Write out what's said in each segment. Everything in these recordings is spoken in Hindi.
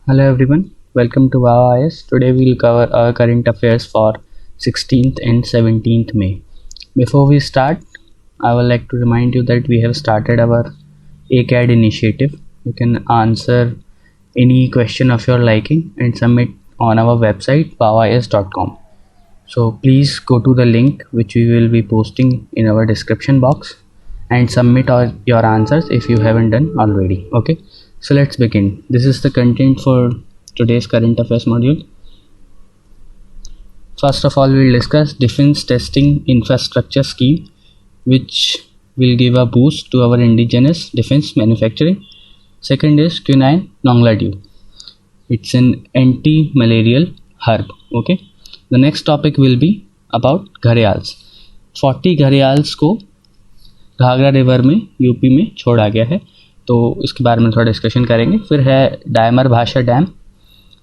Hello everyone, welcome to IS. Today we'll cover our current affairs for 16th and 17th May. Before we start, I would like to remind you that we have started our ACAD initiative. You can answer any question of your liking and submit on our website powis.com. So please go to the link which we will be posting in our description box and submit all your answers if you haven't done already. Okay, so let's begin. This is the content for today's current affairs module. First of all, we'll discuss defense testing infrastructure scheme, which will give a boost to our indigenous defense manufacturing. Second is quinine nongladew. It's an anti-malarial herb. Okay, the next topic will be about gharials. 40 gharials को घाघरा रिवर में यूपी में छोड़ा गया है, तो इसके बारे में थोड़ा डिस्कशन करेंगे. फिर है डायमर भाषा डैम,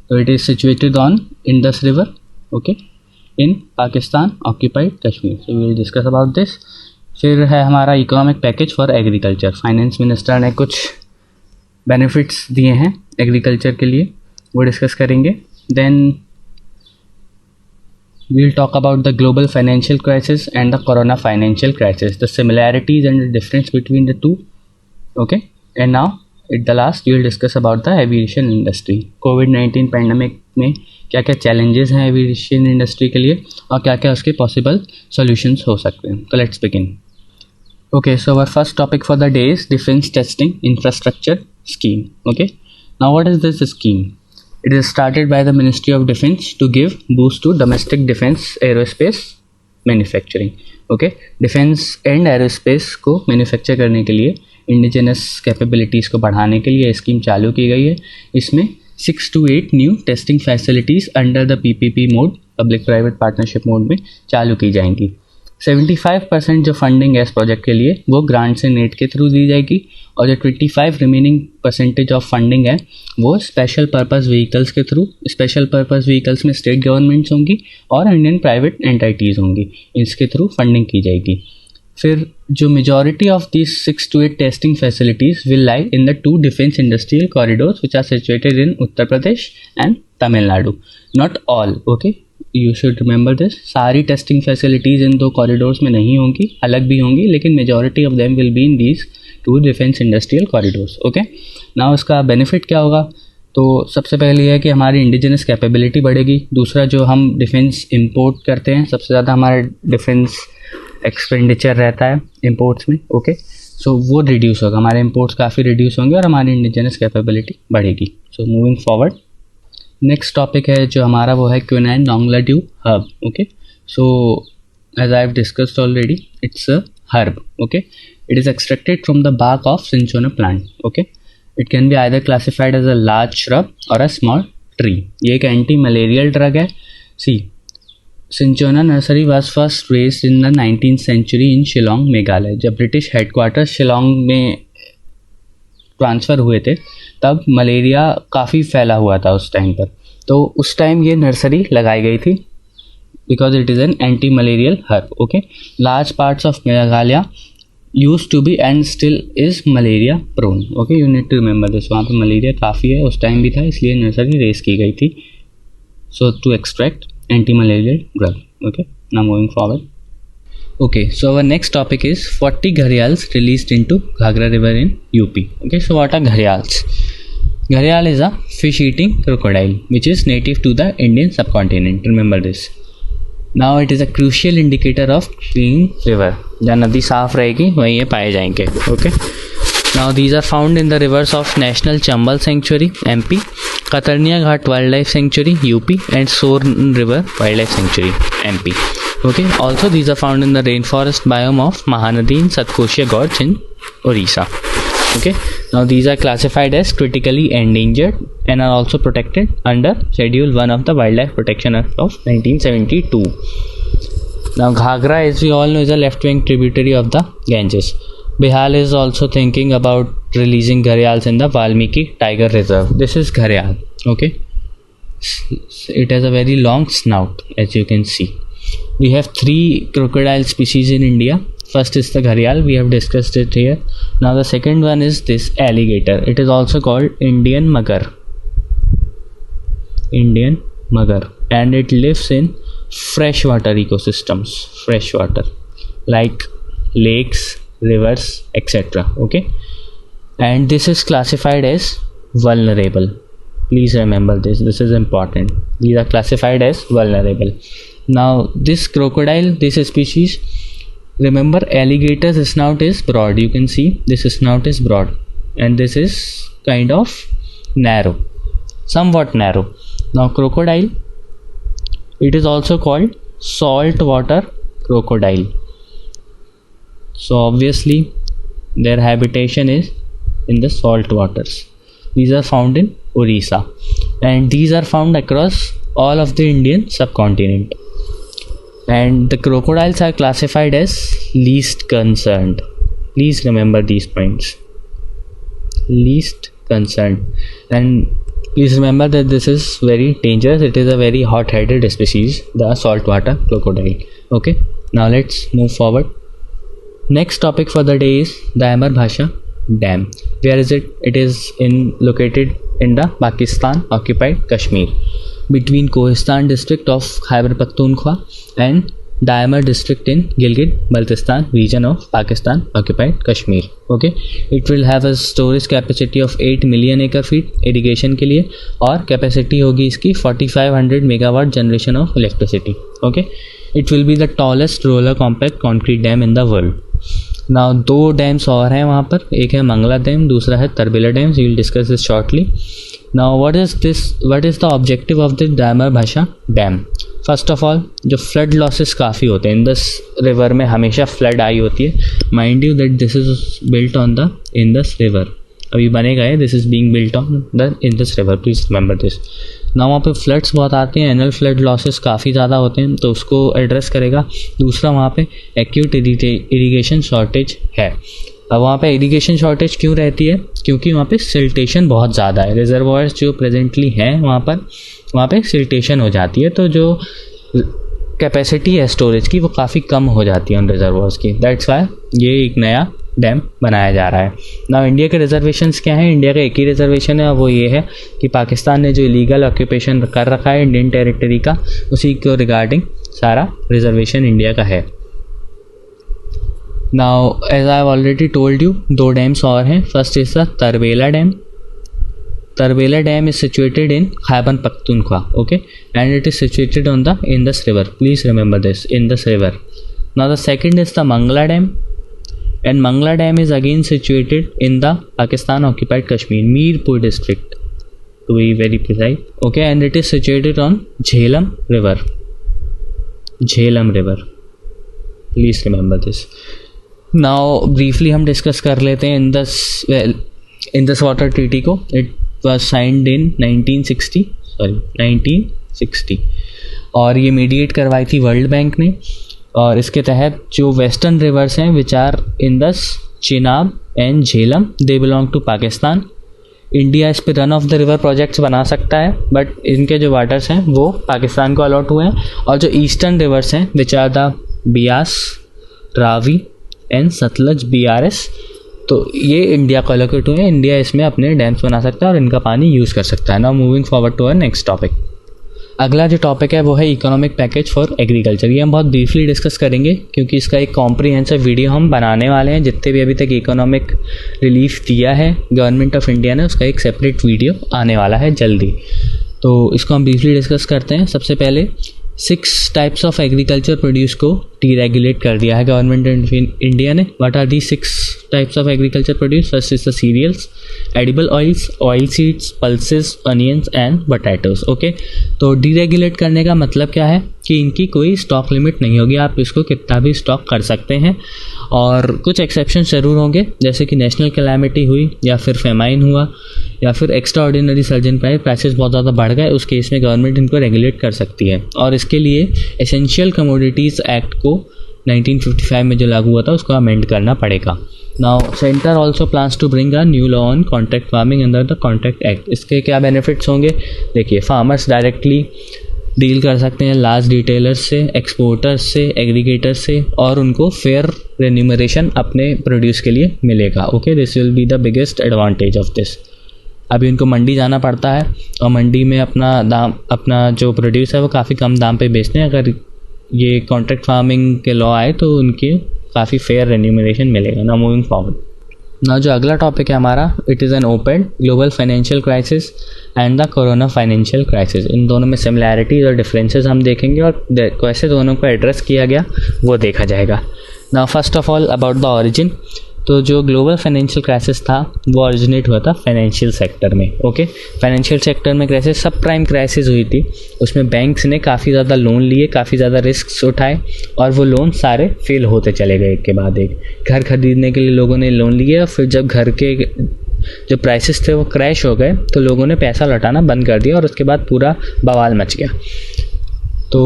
तो it is situated on Indus river, okay, in Pakistan occupied Kashmir. So we will discuss about this. फिर है हमारा economic package for agriculture. Finance minister ने कुछ बेनिफिट्स दिए हैं एग्रीकल्चर के लिए, वो डिस्कस करेंगे. Then we'll talk about the global financial crisis and the corona financial crisis, the similarities and the difference between the two. Okay, and now at the last we will discuss about the aviation industry. COVID-19 pandemic में क्या क्या challenges हैं aviation industry के लिए और क्या क्या उसके possible solutions हो सकते हैं. So let's begin. Okay, so our first topic for the day is defense testing infrastructure scheme. Okay, now what is this scheme? It is started by the Ministry of Defense to give boost to domestic defense aerospace manufacturing. Okay, defense and aerospace को मैन्युफैक्चर करने के लिए, इंडिजिनस कैपेबिलिटीज़ को बढ़ाने के लिए स्कीम चालू की गई है. इसमें 6 to 8 new testing facilities under the PPP mode, public private partnership mode में चालू की जाएंगी. 75% जो फंडिंग है इस प्रोजेक्ट के लिए वो ग्रांट से नेट के थ्रू दी जाएगी, और जो 25 रिमेनिंग परसेंटेज ऑफ फंडिंग है वो स्पेशल पर्पस व्हीकल्स के थ्रू. स्पेशल पर्पस व्हीकल्स में स्टेट गवर्नमेंट्स होंगी और इंडियन प्राइवेट एंटिटीज़ होंगी, इसके थ्रू फंडिंग की जाएगी. फिर जो majority of this 6 to 8 testing facilities will lie in the 2 defence industrial corridors which are situated in Uttar Pradesh and Tamil Nadu. Not all, okay, you should remember this. सारी टेस्टिंग फैसिलिटीज़ इन 2 कॉरिडोर्स में नहीं होंगी, अलग भी होंगी, लेकिन majority of them will be in these 2 defence industrial corridors. Okay, now इसका बेनिफिट क्या होगा? तो सबसे पहले है कि हमारी इंडिजिनस कैपेबिलिटी बढ़ेगी. दूसरा, जो हम डिफेंस इंपोर्ट करते हैं, सबसे ज़्यादा हमारा डिफेंस एक्सपेंडिचर रहता है इंपोर्ट्स में. ओके, सो वो रिड्यूस होगा, हमारे इंपोर्ट्स काफ़ी रिड्यूस होंगे और हमारी इंडिजिनस कैपेबिलिटी बढ़ेगी. So moving forward, next topic है जो हमारा वो है क्विनाइन नॉन्गलाड्यू herb. Okay, so as I have discussed already, it's a herb. Okay, it is extracted from the bark of cinchona plant. Okay, it can be either classified as a large shrub or a small tree. ये एक एंटी मलेरियल ड्रग है. See, cinchona nursery was first raised in the 19th century in Shillong, Meghalaya. जब ब्रिटिश हेडक्वार्टर शिलोंग में ट्रांसफ़र हुए थे तब मलेरिया काफ़ी फैला हुआ था उस टाइम पर, तो उस टाइम ये नर्सरी लगाई गई थी because it is an anti malarial herb. Okay, large parts of Meghalaya used to be and still is malaria prone. Okay, you need to remember this. वहाँ पे मलेरिया काफ़ी है, उस टाइम भी था, इसलिए नर्सरी रेस की गई थी. So to extract anti-malarial drug. Okay, now moving forward. Okay, so our next topic is 40 gharials released into Ghaghra River in UP. Okay, so what are gharials? Gharial is a fish-eating crocodile which is native to the Indian subcontinent. Remember this. Now it is a crucial indicator of clean river. जहाँ नदी साफ रहेगी वहीं ये पाए जाएंगे. Okay, now these are found in the rivers of national Chambal sanctuary MP, Katarniya Ghat wild life sanctuary UP and Soran river wild life sanctuary MP. Okay, also these are found in the rain forest biome of Mahanadi in Satkosia gorge in Odisha. Okay, now these are classified as critically endangered and are also protected under Schedule 1 of the Wildlife Protection Act of 1972. Now Ghaghra, as we all know, is a left-wing tributary of the Ganges. Bihar is also thinking about releasing gharials in the Valmiki Tiger Reserve. This is gharial. Okay, it has a very long snout, as you can see. We have 3 crocodile species in India. First is the gharial, we have discussed it here. Now the second one is this alligator. It is also called Indian mugger. Indian magar, and it lives in freshwater ecosystems, freshwater like lakes, rivers, etc. Okay, and this is classified as vulnerable. Please remember this. This is important. These are classified as vulnerable. Now this crocodile, this species, remember alligator's snout is broad. You can see this snout is broad, and this is kind of narrow, somewhat narrow. Now crocodile, it is also called saltwater crocodile. So obviously their habitation is in the salt waters. These are found in Orissa, and these are found across all of the Indian subcontinent. And the crocodiles are classified as least concerned. Please remember these points. Least concerned. And please remember that this is very dangerous. It is a very hot-headed species, the saltwater crocodile. Okay, now let's move forward. Next topic for the day is Dayamar Bhasha Dam. Where is it? It is located in the Pakistan occupied Kashmir, between Kohistan district of Khyber Pakhtunkhwa and Dayamar district in Gilgit-Baltistan region of Pakistan occupied Kashmir. Okay, it will have a storage capacity of 8 million acre feet irrigation के लिए, और capacity होगी इसकी 4500 megawatt generation of electricity. Okay, it will be the tallest roller compact concrete dam in the world. Now दो डैम्स और हैं वहाँ पर, एक है मंगला डैम, दूसरा है Tarbela dam. We will discuss this shortly. Now what is the objective of the Diamer Bhasha dam? First of all, जो फ्लड लॉसेस काफ़ी होते हैं, इंदस रिवर में हमेशा फ्लड आई होती है. Mind you that this is built on the Indus river. अभी बनेगा है, this is being built on the Indus river. Please remember this. ना वहाँ पे फ्लड्स बहुत आते हैं, एनुअल फ्लड लॉसेस काफ़ी ज़्यादा होते हैं, तो उसको एड्रेस करेगा. दूसरा, वहाँ पे एक्यूट इरिगेशन शॉर्टेज है. अब वहाँ पे इरिगेशन शॉर्टेज क्यों रहती है? क्योंकि वहाँ पे सिल्टेशन बहुत ज़्यादा है. रिजर्वॉयर्स जो प्रेजेंटली हैं वहाँ पे सिल्टेशन हो जाती है, तो जो कैपेसिटी है स्टोरेज की वो काफ़ी कम हो जाती है उन रिजर्वॉयर्स की. दैट्स वाई ये एक नया डैम बनाया जा रहा है. ना इंडिया के रिजर्वेशंस क्या हैं? इंडिया का एक ही रिजर्वेशन है, वो ये है कि पाकिस्तान ने जो इलीगल ऑक्यूपेशन कर रखा है इंडियन टेरिटरी का, उसी को रिगार्डिंग सारा रिजर्वेशन इंडिया का है. Now as I have already told you, दो डैम्स और हैं. First is the Tarbela dam. Tarbela dam is situated in Khyber Pakhtunkhwa. Okay, and it is situated on the Indus river. Please remember this, Indus river. Now the second is the Mangla dam. And Mangla Dam is again situated in the Pakistan occupied Kashmir, Mirpur district to be very precise. Okay, and it is situated on Jhelum River. Jhelum River. Please remember this. Now briefly हम discuss कर लेते हैं Indus Water Treaty को. It was signed in 1960 और ये मीडिएट करवाई थी वर्ल्ड बैंक ने. और इसके तहत जो वेस्टर्न रिवर्स हैं which are Indus, Chenab and Jhelum, they belong to Pakistan. India इस पे run of the river projects बना सकता है, बट इनके जो वाटर्स हैं वो पाकिस्तान को अलॉट हुए हैं. और जो ईस्टर्न रिवर्स हैं which are the Beas, Ravi and Sutlej, BRS, तो ये इंडिया को अलॉट हुए हैं. इंडिया इसमें अपने डैम्स बना सकता है और इनका पानी यूज़ कर सकता है. Now moving forward to our next topic. अगला जो टॉपिक है वो है इकोनॉमिक पैकेज फॉर एग्रीकल्चर. ये हम बहुत ब्रीफली डिस्कस करेंगे क्योंकि इसका एक कॉम्प्रिहेंसिव वीडियो हम बनाने वाले हैं. जितने भी अभी तक इकोनॉमिक रिलीफ दिया है गवर्नमेंट ऑफ इंडिया ने, उसका एक सेपरेट वीडियो आने वाला है जल्दी. तो इसको हम ब्रीफली डिस्कस करते हैं. सबसे पहले 6 टाइप्स ऑफ एग्रीकल्चर प्रोड्यूस को डीरेगुलेट कर दिया है गवर्नमेंट ऑफ इंडिया ने. What are the 6 types of agriculture produce? First is the cereals, edible oils, oil seeds, pulses, onions and potatoes. Okay, तो डीरेगुलेट करने का मतलब क्या है कि इनकी कोई स्टॉक लिमिट नहीं होगी, आप इसको कितना भी स्टॉक कर सकते हैं. और कुछ एक्सेप्शन ज़रूर होंगे, जैसे कि नेशनल कैलामिटी हुई, या फिर फेमाइन हुआ, या फिर एक्स्ट्रा ऑर्डिनरी सर्जन प्राइसेस बहुत ज़्यादा बढ़ गए, उस केस में गवर्नमेंट इनको रेगुलेट कर सकती है. और इसके लिए एसेंशियल कमोडिटीज़ एक्ट को 1955 में जो लागू हुआ था उसको अमेंड करना पड़ेगा. Now centre also plans to bring a new law on contract farming under the contract act. इसके क्या बेनिफिट्स होंगे? देखिए, फार्मर्स डायरेक्टली डील कर सकते हैं लार्ज रिटेलर्स से, एक्सपोर्टर्स से, एग्रीगेटर्स से, और उनको फेयर रेन्यूमरेशन अपने प्रोड्यूस के लिए मिलेगा. Okay, this will be the biggest advantage of this. अभी उनको मंडी जाना पड़ता है और मंडी में अपना जो प्रोड्यूस है वो काफ़ी कम दाम पे बेचते हैं। अगर ये कॉन्ट्रैक्ट फार्मिंग के लॉ आए तो उनके काफ़ी फेयर रेन्यूमरेशन मिलेगा ना मूविंग फॉरवर्ड। ना जो अगला टॉपिक है हमारा, it is an open global financial crisis and the corona financial crisis. इन दोनों में सिमिलैरिटीज़ और डिफरेंसेस हम देखेंगे और कैसे दोनों को एड्रेस किया गया वो देखा जाएगा। ना first of all about the origin, तो जो ग्लोबल फाइनेंशियल क्राइसिस था वो ऑरिजिनेट हुआ था फाइनेंशियल सेक्टर में। ओके, फाइनेंशियल सेक्टर में क्राइसिस सब प्राइम क्राइसिस हुई थी। उसमें बैंक्स ने काफ़ी ज़्यादा लोन लिए, काफ़ी ज़्यादा रिस्क उठाए और वो लोन सारे फेल होते चले गए एक के बाद एक। घर खरीदने के लिए लोगों ने लोन लिया, फिर जब घर के जो प्राइसेस थे वो क्रैश हो गए तो लोगों ने पैसा लौटाना बंद कर दिया और उसके बाद पूरा बवाल मच गया। तो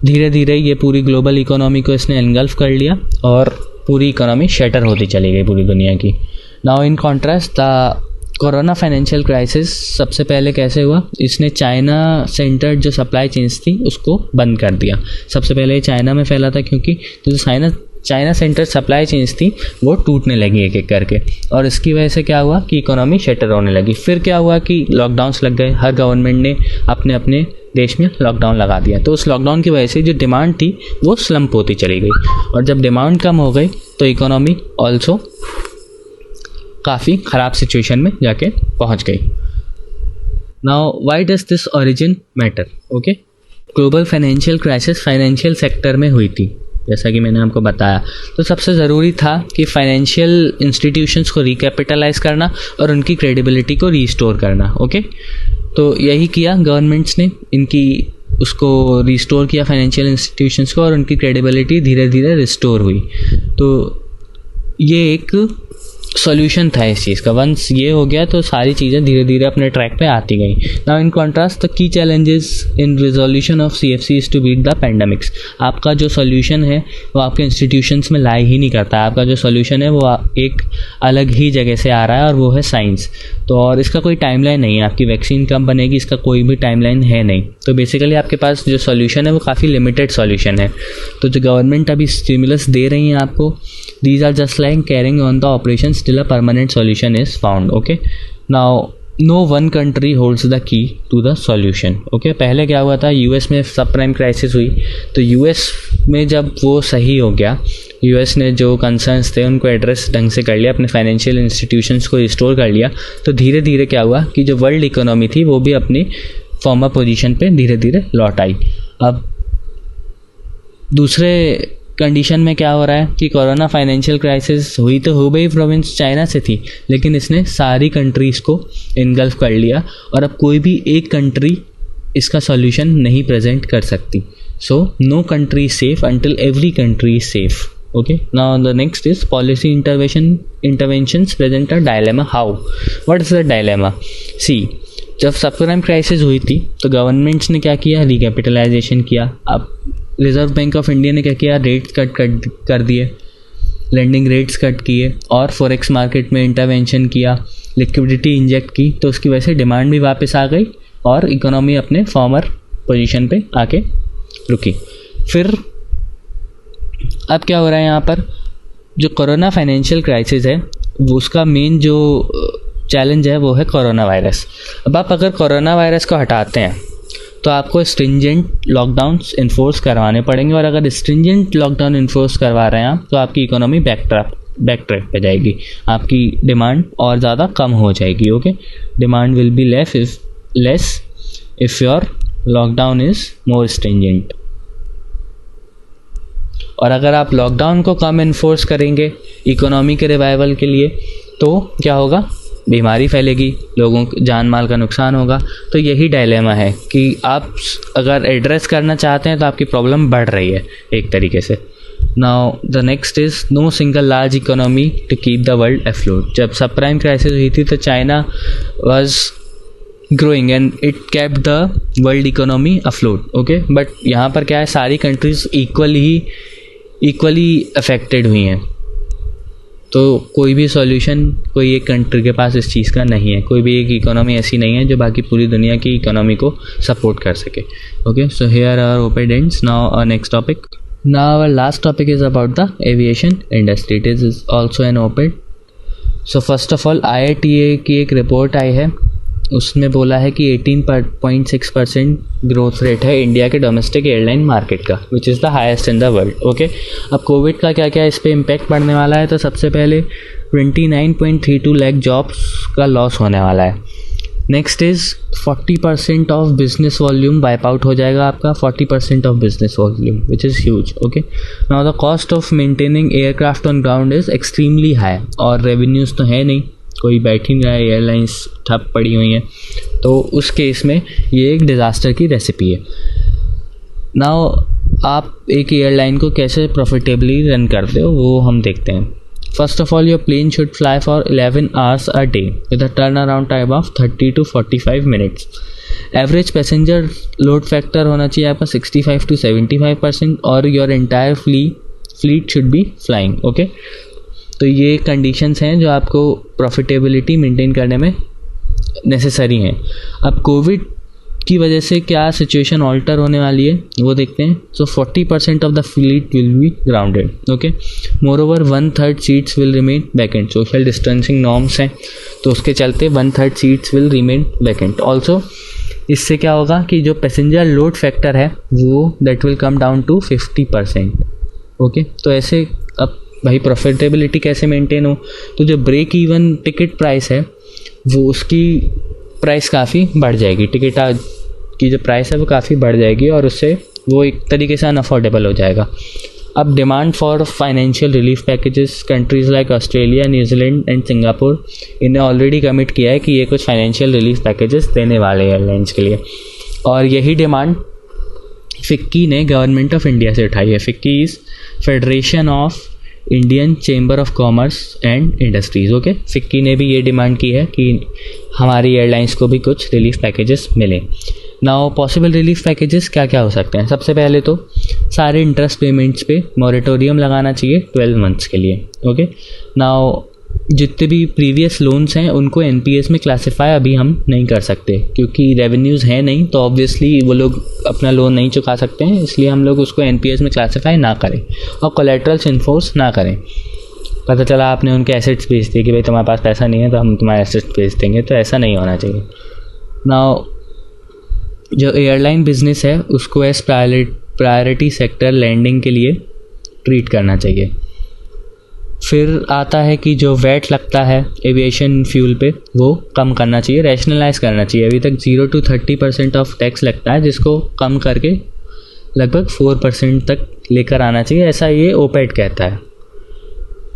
धीरे धीरे ये पूरी ग्लोबल इकोनॉमी को इसने एनगल्फ कर लिया और पूरी इकोनॉमी शटर होती चली गई पूरी दुनिया की। Now in contrast the corona financial crisis सबसे पहले कैसे हुआ, इसने चाइना सेंटर्ड जो सप्लाई चेन्स थी उसको बंद कर दिया। सबसे पहले चाइना में फैला था क्योंकि जो चाइना सेंटर सप्लाई चेन्स थी वो टूटने लगी एक एक करके और इसकी वजह से क्या हुआ कि इकोनॉमी शटर होने लगी। फिर क्या हुआ कि लॉकडाउन्स लग गए, हर गवर्नमेंट ने अपने अपने देश में लॉकडाउन लगा दिया। तो उस लॉकडाउन की वजह से जो डिमांड थी वो स्लम्प होती चली गई और जब डिमांड कम हो गई तो इकोनॉमी ऑल्सो काफ़ी ख़राब सिचुएशन में जाके पहुंच गई। Now why does this origin matter? Okay, global financial crisis financial sector में हुई थी जैसा कि मैंने आपको बताया। तो सबसे ज़रूरी था कि फाइनेंशियल इंस्टीट्यूशंस को रिकैपिटलाइज करना और उनकी क्रेडिबिलिटी को रीस्टोर करना। ओके, तो यही किया गवर्नमेंट्स ने, इनकी उसको रिस्टोर किया फाइनेंशियल इंस्टीट्यूशंस को और उनकी क्रेडिबिलिटी धीरे धीरे रिस्टोर हुई। तो ये एक सॉल्यूशन था इस चीज़ का। वंस ये हो गया तो सारी चीज़ें धीरे धीरे अपने ट्रैक पे आती गई। Now in contrast the key challenges in resolution of CFC is to beat the pandemics. आपका जो सॉल्यूशन है वो आपके इंस्टीट्यूशंस में लाई ही नहीं करता है। आपका जो सॉल्यूशन है वो एक अलग ही जगह से आ रहा है और वो है साइंस। तो और इसका कोई टाइमलाइन नहीं है, आपकी वैक्सीन कब बनेगी इसका कोई भी टाइमलाइन है नहीं। तो बेसिकली आपके पास जो सॉल्यूशन है वो काफ़ी लिमिटेड सॉल्यूशन है। तो जो गवर्नमेंट अभी स्टिमुलस दे रही हैं आपको, these are just like carrying on the operations till a permanent solution is found. Okay, now no one country holds the key to the solution. Okay, पहले क्या हुआ था, यूएस में सब प्राइम क्राइसिस हुई तो यूएस में जब वो सही हो गया, यूएस ने जो कंसर्न्स थे उनको एड्रेस ढंग से कर लिया, अपने फाइनेंशियल इंस्टीट्यूशंस को रिस्टोर कर लिया, तो धीरे धीरे क्या हुआ कि जो वर्ल्ड इकोनॉमी थी वो भी अपनी फॉर्मर पोजीशन पे धीरे धीरे लौट आई। अब दूसरे कंडीशन में क्या हो रहा है कि कोरोना फाइनेंशियल क्राइसिस हुई तो हुबेई प्रोविंस चाइना से थी, लेकिन इसने सारी कंट्रीज़ को इनगल्फ कर लिया और अब कोई भी एक कंट्री इसका सॉल्यूशन नहीं प्रेजेंट कर सकती। So no country safe until every country is safe. Okay, now the next is policy interventions present a dilemma. How, what is the dilemma? See, जब सब प्राइम क्राइसिस हुई थी तो गवर्नमेंट्स ने क्या किया, रिकैपिटलाइजेशन किया। अब रिजर्व बैंक ऑफ इंडिया ने क्या किया, रेट्स कट कर दिए, लेंडिंग रेट्स कट किए और फॉरेक्स मार्केट में इंटरवेंशन किया, लिक्विडिटी इंजेक्ट की। तो उसकी वजह से डिमांड भी वापस आ गई और इकोनॉमी अपने फॉर्मर पोजीशन पे आके रुकी। फिर अब क्या हो रहा है यहाँ पर, जो कोरोना फाइनेंशियल क्राइसिस है वो उसका मेन जो चैलेंज है वो है कोरोना वायरस। अब आप अगर कोरोना वायरस को हटाते हैं तो आपको स्ट्रिंजेंट लॉकडाउन्स इन्फोर्स करवाने पड़ेंगे और अगर स्ट्रिंजेंट लॉकडाउन इन्फोर्स करवा रहे हैं आप तो आपकी इकोनॉमी बैक ट्रैक पे जाएगी, आपकी डिमांड और ज़्यादा कम हो जाएगी। Okay, demand will be less if your lockdown is more stringent. और अगर आप लॉकडाउन को कम इन्फोर्स करेंगे इकोनॉमी के रिवाइवल के लिए तो क्या होगा, बीमारी फैलेगी, लोगों को जान माल का नुकसान होगा। तो यही डायलेमा है कि आप अगर एड्रेस करना चाहते हैं तो आपकी प्रॉब्लम बढ़ रही है एक तरीके से। Now the next is no single large economy to keep the world afloat. जब सब प्राइम क्राइसिस हुई थी तो China was growing and it kept the world economy afloat. Okay, but यहाँ पर क्या है, सारी कंट्रीज इक्वली अफेक्टेड हुई हैं। तो कोई भी सॉल्यूशन कोई एक कंट्री के पास इस चीज़ का नहीं है, कोई भी एक इकोनॉमी ऐसी नहीं है जो बाकी पूरी दुनिया की इकोनॉमी को सपोर्ट कर सके। Okay, so here our op-ed ends. Now our next topic, now our last topic is about the aviation industry. It is also an op-ed. So first of all IATA की एक रिपोर्ट आई है उसमें बोला है कि 18.6% ग्रोथ रेट है इंडिया के डोमेस्टिक एयरलाइन मार्केट का, which is the highest in the world. Okay, अब कोविड का क्या क्या इस पर इम्पैक्ट पड़ने वाला है, तो सबसे पहले 29.32 लाख जॉब्स का लॉस होने वाला है। Next is 40% of business volume wipe out हो जाएगा आपका, 40% of business volume, which is huge. Okay, now the cost of maintaining aircraft on ground is extremely high, और रेवेन्यूज़ तो है नहीं, कोई बैठ ही नहीं रहा है, एयरलाइंस ठप पड़ी हुई हैं, तो उस केस में ये एक डिज़ास्टर की रेसिपी है। नाउ आप एक एयरलाइन को कैसे प्रॉफिटेबली रन करते हो वो हम देखते हैं। First of all, your plane should fly for 11 hours a day with a turnaround time of 30 to 45 minutes. Average passenger load factor होना चाहिए आपका 65 to 75%, और your entire fleet should be flying. Okay, तो ये कंडीशंस हैं जो आपको प्रॉफिटेबिलिटी मेंटेन करने में नेसेसरी हैं। अब कोविड की वजह से क्या सिचुएशन ऑल्टर होने वाली है वो देखते हैं। सो 40% of the fleet will be grounded. Okay, more over 1/3 seats will remain vacant. Social distancing norms हैं तो उसके चलते 1/3 seats will remain vacant. Also इससे क्या होगा कि जो पैसेंजर लोड फैक्टर है वो that will come down to 50%। Okay, तो ऐसे अब भाई प्रॉफिटेबिलिटी कैसे मेंटेन हो, तो जो ब्रेक इवन टिकट प्राइस है वो उसकी प्राइस काफ़ी बढ़ जाएगी, टिकट की जो प्राइस है वो काफ़ी बढ़ जाएगी, और उससे वो एक तरीके से अनअफोर्डेबल हो जाएगा। अब demand for financial relief packages, countries like Australia, New Zealand and Singapore, इन्हें ऑलरेडी कमिट किया है कि ये कुछ फाइनेंशियल रिलीफ पैकेजेस देने वाले एयरलाइंस के लिए, और यही डिमांड फिक्की ने गवर्नमेंट ऑफ इंडिया से उठाई है। FICCI is federation of Indian chamber of commerce and industries. Okay, FICCI ने भी ये डिमांड की है कि हमारी एयरलाइंस को भी कुछ रिलीफ पैकेजेस मिले। नाउ पॉसिबल रिलीफ पैकेजेस क्या क्या हो सकते हैं। सबसे पहले तो सारे इंटरेस्ट पेमेंट्स पे मॉरेटोरियम लगाना चाहिए 12 मंथ्स के लिए। ओके, नाउ जितने भी प्रीवियस लोन्स हैं उनको एनपीएस में क्लासिफाई अभी हम नहीं कर सकते, क्योंकि रेवेन्यूज़ हैं नहीं, तो ऑब्वियसली वो लोग अपना लोन नहीं चुका सकते हैं, इसलिए हम लोग उसको एनपीएस में क्लासिफाई ना करें और कोलैटरल्स इन्फोर्स ना करें। पता चला आपने उनके एसेट्स बेच दिए कि भाई तुम्हारे पास पैसा नहीं है तो हम तुम्हारे एसेट्स बेच देंगे, तो ऐसा नहीं होना चाहिए। नाउ जो एयरलाइन बिजनेस है उसको एज प्रायोरिटी सेक्टर लैंडिंग के लिए ट्रीट करना चाहिए। फिर आता है कि जो वैट लगता है एविएशन फ्यूल पे वो कम करना चाहिए, रैशनलाइज करना चाहिए। अभी तक 0 to 30% ऑफ टैक्स लगता है, जिसको कम करके लगभग 4% तक लेकर आना चाहिए, ऐसा ये ओपेट कहता है।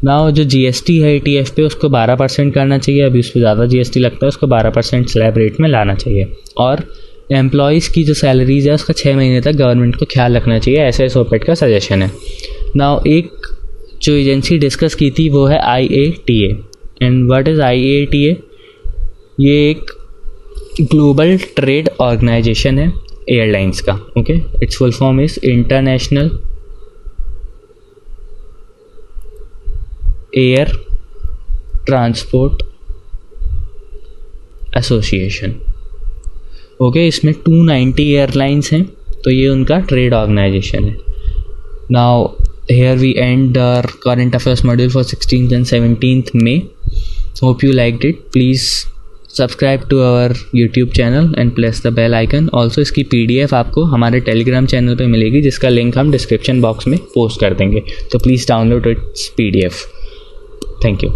नाउ जो जीएसटी है ईटीएफ पे उसको 12% करना चाहिए, अभी उस पर ज़्यादा जीएसटी लगता है, उसको 12% स्लैब रेट में लाना चाहिए। और एम्प्लॉयज़ की जो सैलरीज है उसका 6 महीने तक गवर्नमेंट को ख्याल रखना चाहिए, ऐसे इस ओपेट का सजेशन है। नाउ एक जो एजेंसी डिस्कस की थी वो है IATA। And what is IATA? ये एक ग्लोबल ट्रेड ऑर्गेनाइजेशन है एयरलाइंस का। Okay, it's full form is international air transport association. Okay, इसमें 290 एयरलाइंस हैं, तो ये उनका ट्रेड ऑर्गेनाइजेशन है। Now here we end our current affairs module for 16th and 17th May. Hope you liked it. Please subscribe to our YouTube channel and press the bell icon. Also इसकी PDF आपको हमारे Telegram चैनल पे मिलेगी, जिसका लिंक हम डिस्क्रिप्शन बॉक्स में पोस्ट कर देंगे, तो please download it's PDF. Thank you.